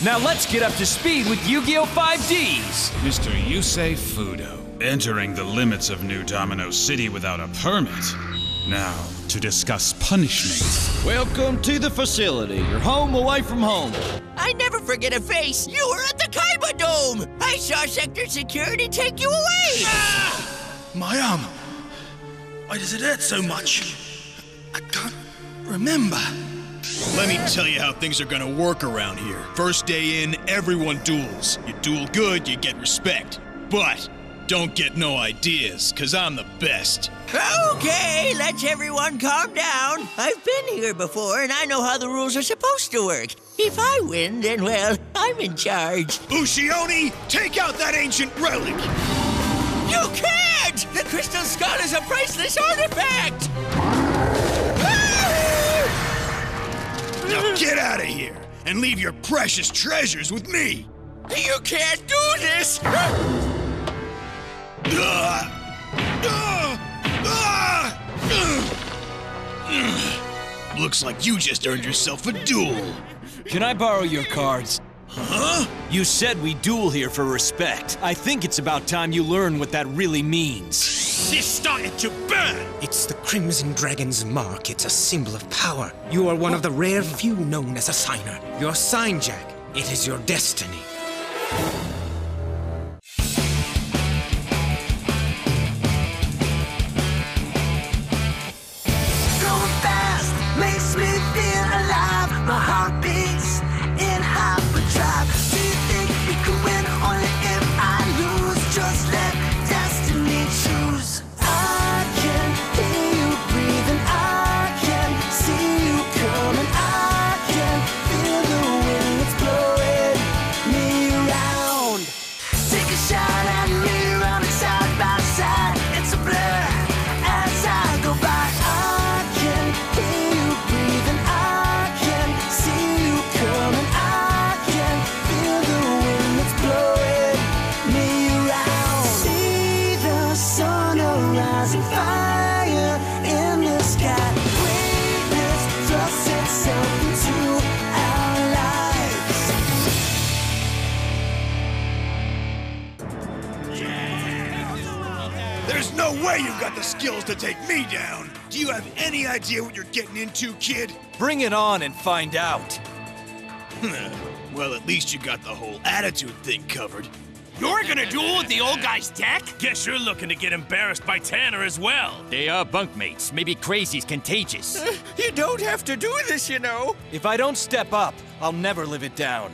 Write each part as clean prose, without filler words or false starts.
Now let's get up to speed with Yu-Gi-Oh! 5D's! Mr. Yusei Fudo, entering the limits of New Domino City without a permit. Now, to discuss punishment. Welcome to the facility. You're home away from home. I never forget a face. You were at the Kaiba Dome. I saw Sector Security take you away. My arm. Why does it hurt so much? I can't remember. Let me tell you how things are gonna work around here. First day in, everyone duels. You duel good, you get respect. But don't get no ideas, 'cause I'm the best. Okay, let's everyone calm down. I've been here before, and I know how the rules are supposed to work. If I win, then, well, I'm in charge. Ushioni, take out that ancient relic! You can't! The Crystal Skull is a priceless artifact! Now get out of here, and leave your precious treasures with me! You can't do this! Looks like you just earned yourself a duel. Can I borrow your cards? Huh? You said we duel here for respect. I think it's about time you learn what that really means. This started to burn! It's the Crimson Dragon's mark. It's a symbol of power. You are one of the rare few known as a signer. Your sign, Jack. It is your destiny. Going fast makes me feel alive. My heart beats in hyperdrive. Do you think you can win? Only if I lose. Just let destiny choose. I can hear you breathing. I can see you coming. I can feel the wind that's blowing me around. Take a shot at me, running side by side. It's a blur as I go by. I can hear you breathing. I can see you coming. I can feel the wind that's blowing me around. See the sun arise and fire in the sky. Greatness thrusts itself into our lives. There's no way you've got the skills to take me down! Do you have any idea what you're getting into, kid? Bring it on and find out. Well, at least you got the whole attitude thing covered. You're gonna duel with the old guy's deck? Guess you're looking to get embarrassed by Tanner as well. They are bunkmates. Maybe crazy's contagious. You don't have to do this, you know. If I don't step up, I'll never live it down.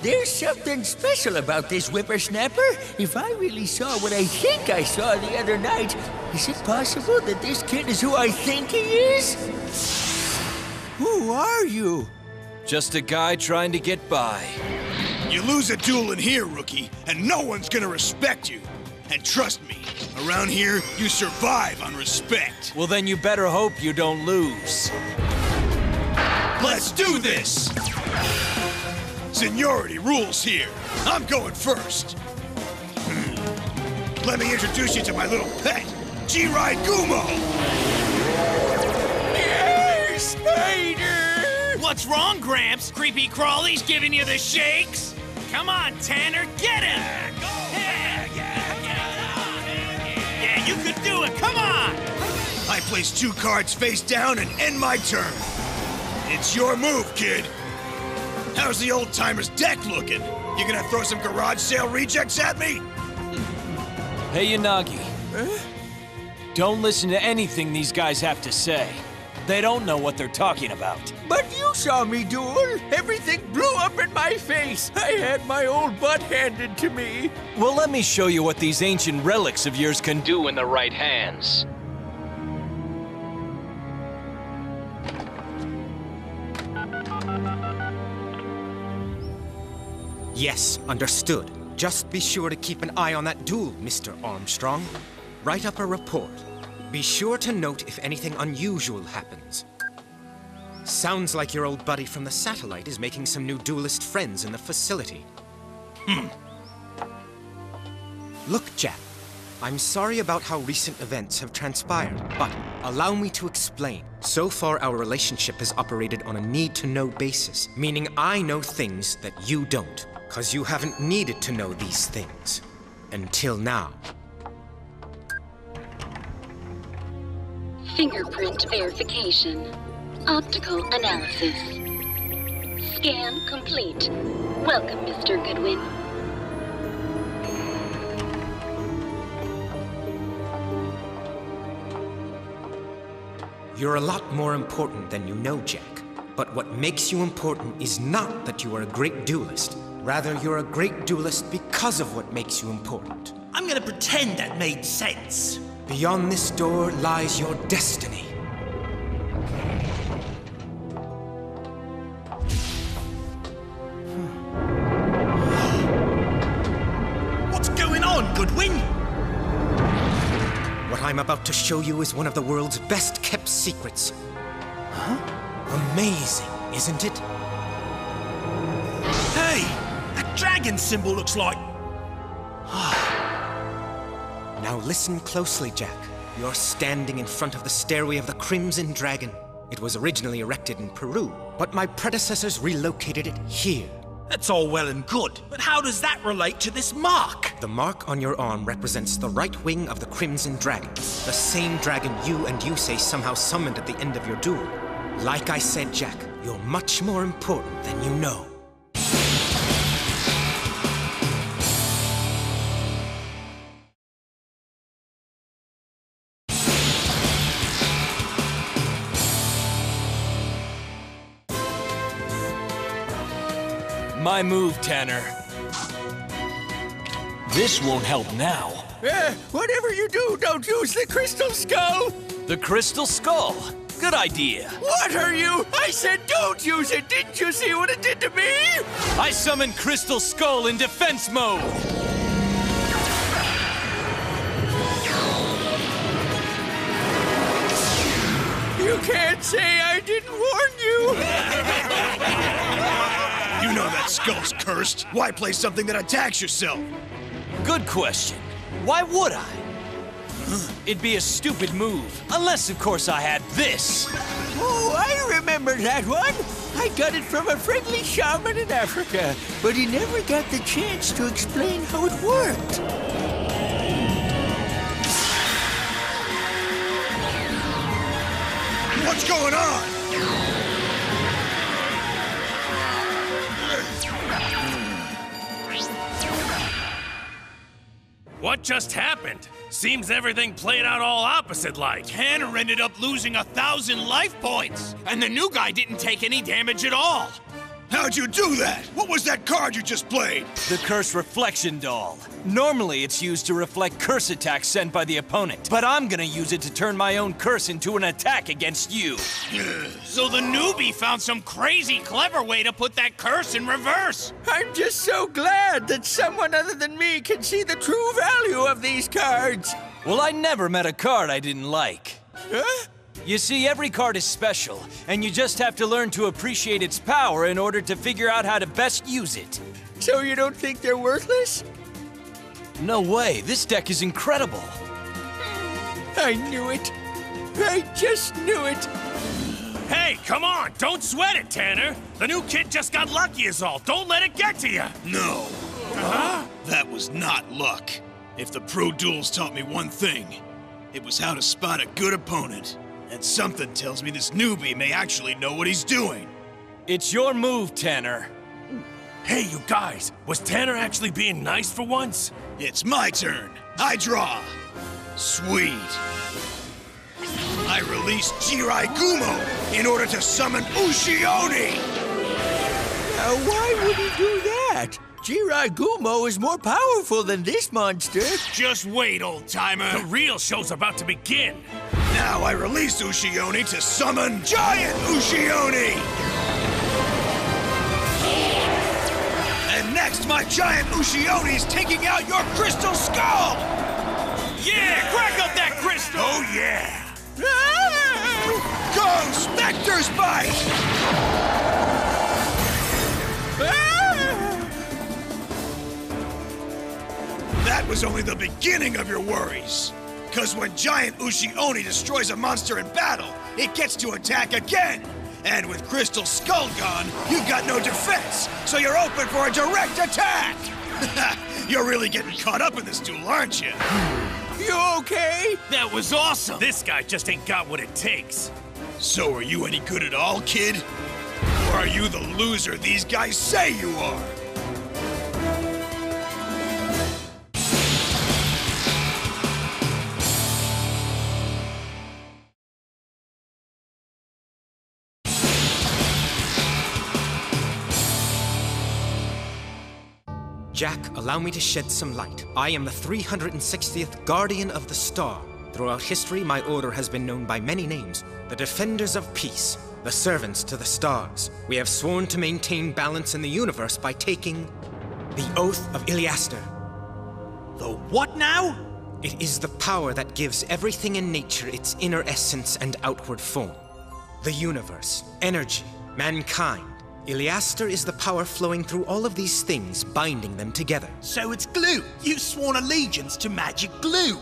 There's something special about this whippersnapper. If I really saw what I think I saw the other night, is it possible that this kid is who I think he is? Who are you? Just a guy trying to get by. You lose a duel in here, rookie, and no one's gonna respect you. And trust me, around here, you survive on respect. Well, then you better hope you don't lose. Let's do this! Seniority rules here. I'm going first. Let me introduce you to my little pet, Jirai Gumo! Hey, Spider! What's wrong, Gramps? Creepy Crawly's giving you the shakes? Come on, Tanner, get him! Yeah, you could do it, come on! I place 2 cards face down and end my turn. It's your move, kid. How's the old-timer's deck looking? You gonna throw some garage sale rejects at me? Hey, Yanagi. Don't listen to anything these guys have to say. They don't know what they're talking about. But you saw me duel. Everything blew up in my face. I had my old butt handed to me. Well, let me show you what these ancient relics of yours can do in the right hands. Yes, understood. Just be sure to keep an eye on that duel, Mr. Armstrong. Write up a report. Be sure to note if anything unusual happens. Sounds like your old buddy from the satellite is making some new duelist friends in the facility. Look, Jack. I'm sorry about how recent events have transpired, but Allow me to explain. So far, our relationship has operated on a need-to-know basis, meaning I know things that you don't, because you haven't needed to know these things. Until now. Fingerprint verification. Optical analysis. Scan complete. Welcome, Mr. Goodwin. You're a lot more important than you know, Jack. But what makes you important is not that you are a great duelist. Rather, you're a great duelist because of what makes you important. I'm gonna pretend that made sense. Beyond this door lies your destiny. What's going on, Goodwin? What I'm about to show you is one of the world's best-kept secrets. Huh? Amazing, isn't it? Hey, that dragon symbol looks like... Now listen closely, Jack. You're standing in front of the Stairway of the Crimson Dragon. It was originally erected in Peru, but my predecessors relocated it here. That's all well and good, but how does that relate to this mark? The mark on your arm represents the right wing of the Crimson Dragon, the same dragon you and Yusei somehow summoned at the end of your duel. Like I said, Jack, you're much more important than you know. My move, Tanner. This won't help now. Whatever you do, don't use the crystal skull! The crystal skull? Good idea. What are you? I said don't use it! Didn't you see what it did to me? I summoned Crystal Skull in defense mode! You can't say I didn't warn you! You know that skull's cursed. Why play something that attacks yourself? Good question. Why would I? It'd be a stupid move. Unless, of course, I had this. Oh, I remember that one. I got it from a friendly shaman in Africa, but he never got the chance to explain how it worked. What's going on? What just happened? Seems everything played out all opposite-like. Tanner ended up losing 1,000 life points, and the new guy didn't take any damage at all. How'd you do that? What was that card you just played? The Curse Reflection Doll. Normally, it's used to reflect curse attacks sent by the opponent, but I'm gonna use it to turn my own curse into an attack against you. So the newbie found some crazy clever way to put that curse in reverse. I'm just so glad that someone other than me can see the true value of these cards. Well, I never met a card I didn't like. Huh? You see, every card is special, and you just have to learn to appreciate its power in order to figure out how to best use it. So you don't think they're worthless? No way, this deck is incredible. I knew it. I just knew it. Hey, come on, don't sweat it, Tanner. The new kid just got lucky is all. Don't let it get to you. No. That was not luck. If the pro duels taught me one thing, it was how to spot a good opponent. And something tells me this newbie may actually know what he's doing. It's your move, Tanner. Hey, you guys, was Tanner actually being nice for once? It's my turn. I draw. Sweet. I release Jirai Gumo in order to summon Ushioni! Now, why would he do that? Jirai Gumo is more powerful than this monster. Just wait, old-timer. The real show's about to begin. Now I release Ushioni to summon Giant Ushioni! And next, my Giant Ushioni is taking out your Crystal Skull! Yeah, crack up that crystal! Oh, yeah! Go, Spectre's Bite! That was only the beginning of your worries. 'Cause when giant Ushi Oni destroys a monster in battle, it gets to attack again! And with Crystal Skull gone, you've got no defense, so you're open for a direct attack! You're really getting caught up in this duel, aren't you? You okay? That was awesome! This guy just ain't got what it takes. So are you any good at all, kid? Or are you the loser these guys say you are? Jack, allow me to shed some light. I am the 360th Guardian of the Star. Throughout history, my order has been known by many names. The Defenders of Peace, the Servants to the Stars. We have sworn to maintain balance in the universe by taking the Oath of Iliaster. The what now? It is the power that gives everything in nature its inner essence and outward form. The universe, energy, mankind. Iliaster is the power flowing through all of these things, binding them together. So it's glue. You've sworn allegiance to magic glue.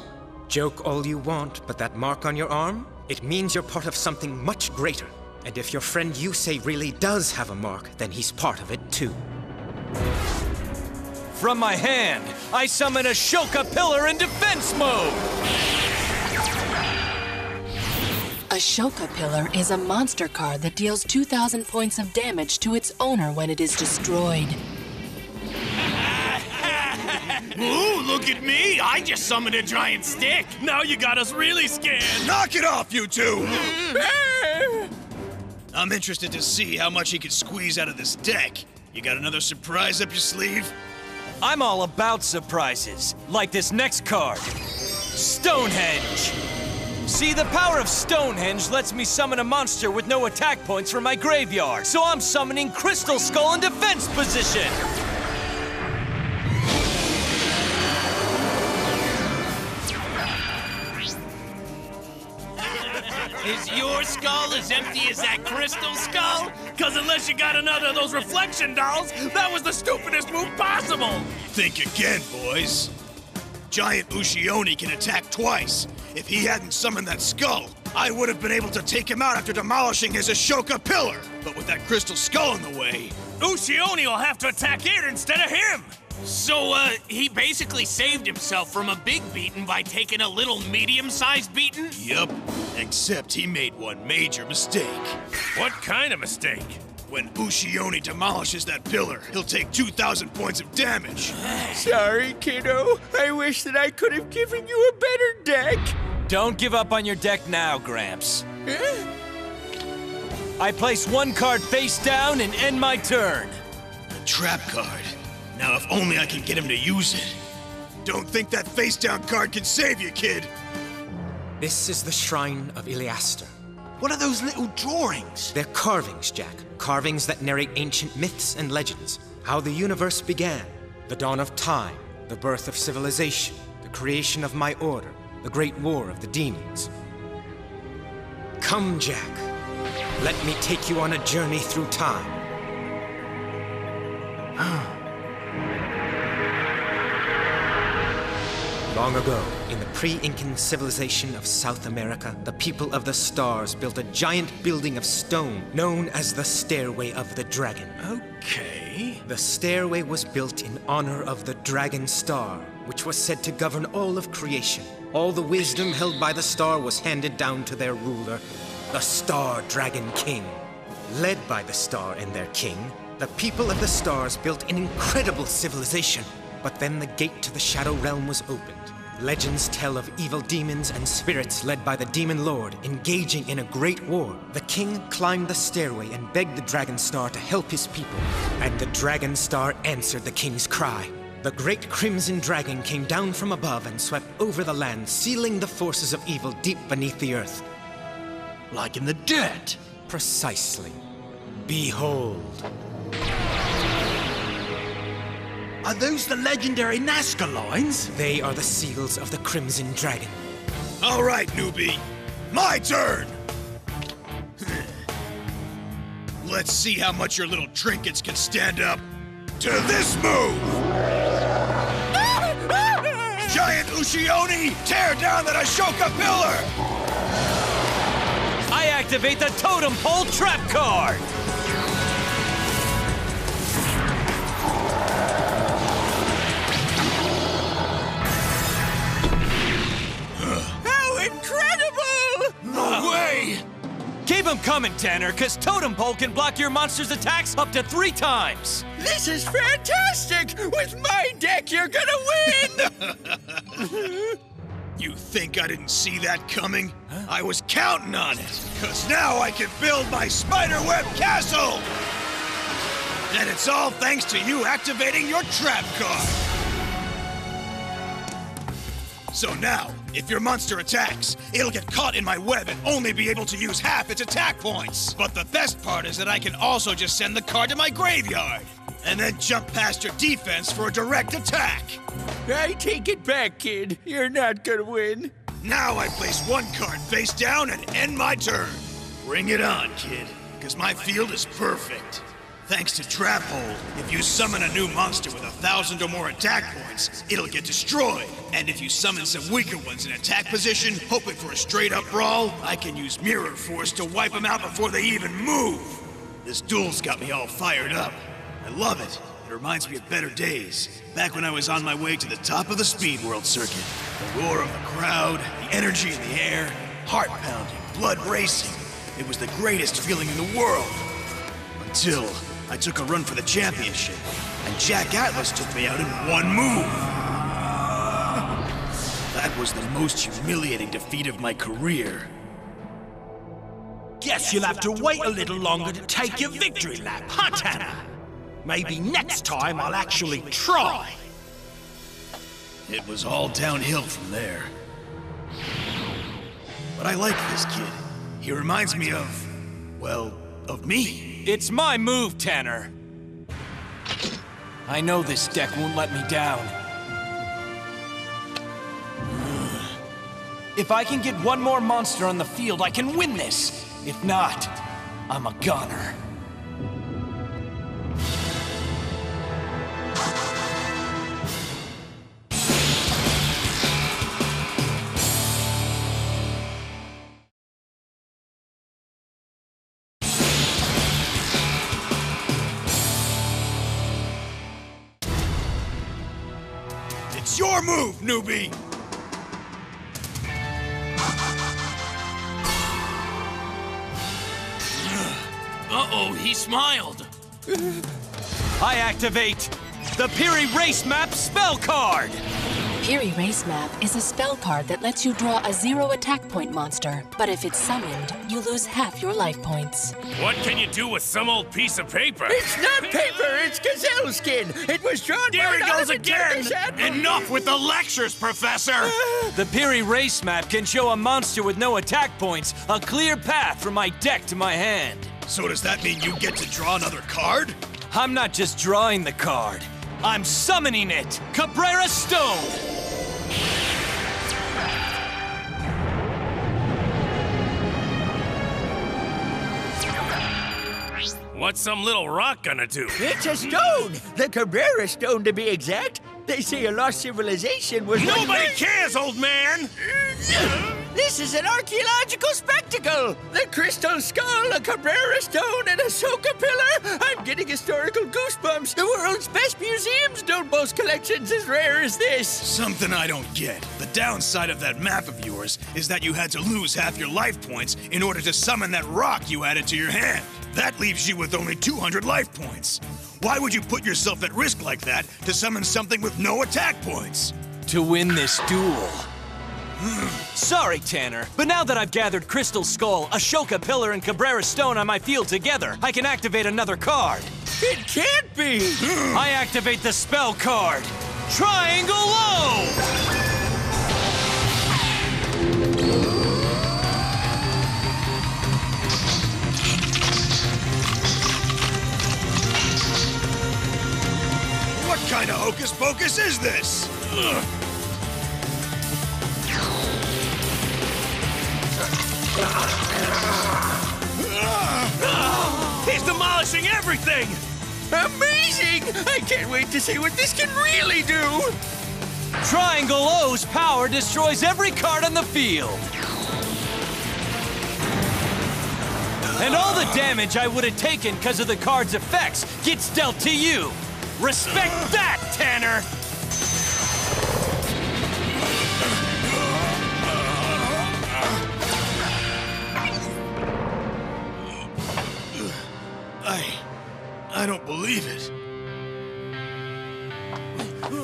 Joke all you want, but that mark on your arm? It means you're part of something much greater. And if your friend Yusei really does have a mark, then he's part of it too. From my hand, I summon Ashoka Pillar in defense mode! Ashoka Pillar is a monster card that deals 2,000 points of damage to its owner when it is destroyed. Ooh, look at me! I just summoned a giant stick! Now you got us really scared! Knock it off, you two! I'm interested to see how much he can squeeze out of this deck. You got another surprise up your sleeve? I'm all about surprises, like this next card. Stonehenge! See, the power of Stonehenge lets me summon a monster with no attack points from my graveyard, so I'm summoning Crystal Skull in defense position! Is your skull as empty as that crystal skull? Cause unless you got another of those reflection dolls, that was the stupidest move possible! Think again, boys. Giant Ushioni can attack twice. If he hadn't summoned that skull, I would have been able to take him out after demolishing his Ashoka Pillar. But with that crystal skull in the way... Ushioni will have to attack it instead of him! So, he basically saved himself from a big beating by taking a little medium-sized beating? Yup, except he made one major mistake. What kind of mistake? When Ushioni demolishes that pillar, he'll take 2,000 points of damage. Sorry, kiddo. I wish that I could have given you a better deck. Don't give up on your deck now, Gramps. I place one card face down and end my turn. A trap card. Now, if only I can get him to use it. Don't think that face-down card can save you, kid. This is the Shrine of Iliaster. What are those little drawings? They're carvings, Jack. Carvings that narrate ancient myths and legends. How the universe began, the dawn of time, the birth of civilization, the creation of my order, the great war of the demons. Come, Jack. Let me take you on a journey through time. Long ago, in the pre-Incan civilization of South America, the people of the stars built a giant building of stone known as the Stairway of the Dragon. Okay. The stairway was built in honor of the Dragon Star, which was said to govern all of creation. All the wisdom held by the star was handed down to their ruler, the Star Dragon King. Led by the star and their king, the people of the stars built an incredible civilization. But then the gate to the Shadow Realm was opened. Legends tell of evil demons and spirits led by the Demon Lord engaging in a great war. The king climbed the stairway and begged the Dragon Star to help his people. And the Dragon Star answered the king's cry. The great Crimson Dragon came down from above and swept over the land, sealing the forces of evil deep beneath the earth. Like in the dirt. Precisely. Behold. Are those the legendary Nazca lines? They are the seals of the Crimson Dragon. All right, newbie. My turn! Let's see how much your little trinkets can stand up to this move! Giant Ushioni, tear down that Ashoka Pillar! I activate the Totem Pole Trap card! How incredible! No way! Keep them coming, Tanner, because Totem Pole can block your monster's attacks up to 3 times! This is fantastic! With my deck, you're gonna win! You think I didn't see that coming? I was counting on it, because now I can build my spiderweb castle! And it's all thanks to you activating your trap card! So now, if your monster attacks, it'll get caught in my web and only be able to use half its attack points. But the best part is that I can also just send the card to my graveyard, and then jump past your defense for a direct attack. I take it back, kid. You're not gonna win. Now I place 1 card face down and end my turn. Bring it on, kid, because my field is perfect. Thanks to Trap Hold, if you summon a new monster with 1,000 or more attack points, it'll get destroyed. And if you summon some weaker ones in attack position, hoping for a straight-up brawl, I can use Mirror Force to wipe them out before they even move. This duel's got me all fired up. I love it. It reminds me of better days, back when I was on my way to the top of the Speed World circuit. The roar of the crowd, the energy in the air, heart pounding, blood racing. It was the greatest feeling in the world. Until I took a run for the championship, and Jack Atlas took me out in 1 move. That was the most humiliating defeat of my career. Guess you'll have to wait a little longer to take your victory lap, huh, Tanner? Maybe next time I'll actually try. It was all downhill from there. But I like this kid. He reminds me of, well, of me. It's my move, Tanner. I know this deck won't let me down. If I can get 1 more monster on the field, I can win this. If not, I'm a goner. It's your move, newbie! Uh-oh, he smiled. I activate the Piri Race Map spell card! Piri Race Map is a spell card that lets you draw a 0 attack point monster, but if it's summoned, you lose half your life points. What can you do with some old piece of paper? It's not paper, it's gazelle skin. It was drawn There by he an goes Arbitrary again! Admiral. Enough with the lectures, Professor! The Piri Race Map can show a monster with no attack points a clear path from my deck to my hand. So does that mean you get to draw another card? I'm not just drawing the card. I'm summoning it! Cabrera Stone! What's some little rock gonna do? It's a stone! The Cabrera Stone, to be exact. They say a lost civilization was... Nobody cares, old man! This is an archaeological spectacle! The Crystal Skull, a Cabrera Stone, and a Ashoka Pillar! I'm getting historical goosebumps! The world's best museums don't boast collections as rare as this! Something I don't get. The downside of that map of yours is that you had to lose half your life points in order to summon that rock you added to your hand. That leaves you with only 200 life points. Why would you put yourself at risk like that to summon something with no attack points? To win this duel. Sorry, Tanner, but now that I've gathered Crystal Skull, Ashoka Pillar, and Cabrera Stone on my field together, I can activate another card. It can't be! I activate the spell card, Triangle Low! What kind of hocus pocus is this? He's demolishing everything! Amazing! I can't wait to see what this can really do! Triangle O's power destroys every card on the field. And all the damage I would have taken because of the card's effects gets dealt to you. Respect that, Tanner! I don't believe it.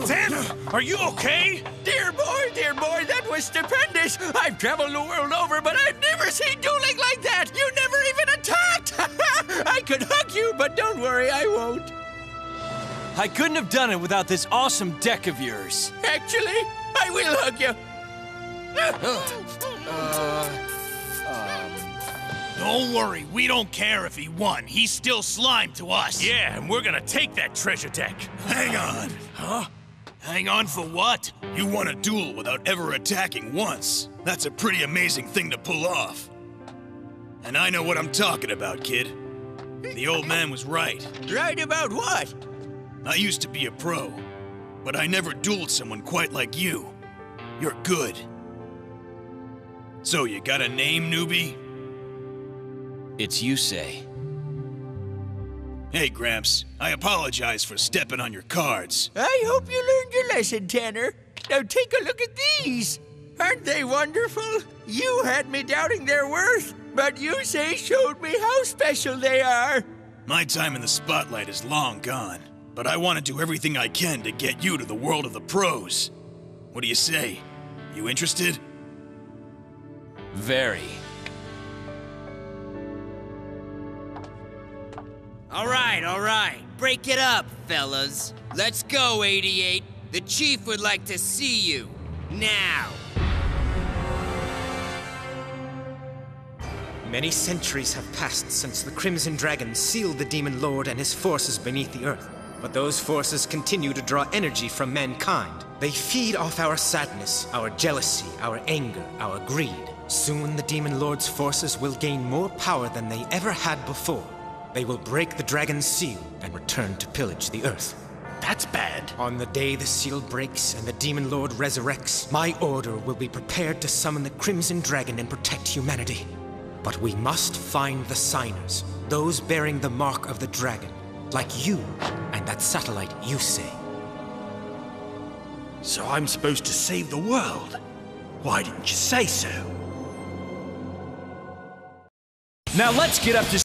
Tanner, are you okay? Dear boy, that was stupendous. I've traveled the world over, but I've never seen dueling like that. You never even attacked. I could hug you, but don't worry, I won't. I couldn't have done it without this awesome deck of yours. Actually, I will hug you. Don't worry, we don't care if he won. He's still slime to us. Yeah, and we're gonna take that treasure deck. Hang on. Huh? Hang on for what? You won a duel without ever attacking once. That's a pretty amazing thing to pull off. And I know what I'm talking about, kid. The old man was right. Right about what? I used to be a pro, but I never dueled someone quite like you. You're good. So, you got a name, newbie? It's Yusei. Hey, Gramps. I apologize for stepping on your cards. I hope you learned your lesson, Tanner. Now take a look at these. Aren't they wonderful? You had me doubting their worth, but Yusei showed me how special they are. My time in the spotlight is long gone, but I want to do everything I can to get you to the world of the pros. What do you say? You interested? Very. All right. Break it up, fellas. Let's go, 88. The Chief would like to see you. Now. Many centuries have passed since the Crimson Dragon sealed the Demon Lord and his forces beneath the earth. But those forces continue to draw energy from mankind. They feed off our sadness, our jealousy, our anger, our greed. Soon the Demon Lord's forces will gain more power than they ever had before. They will break the dragon's seal and return to pillage the earth. That's bad. On the day the seal breaks and the Demon Lord resurrects, my order will be prepared to summon the Crimson Dragon and protect humanity. But we must find the signers, those bearing the mark of the dragon, like you and that satellite Yusei. So I'm supposed to save the world? Why didn't you say so? Now let's get up to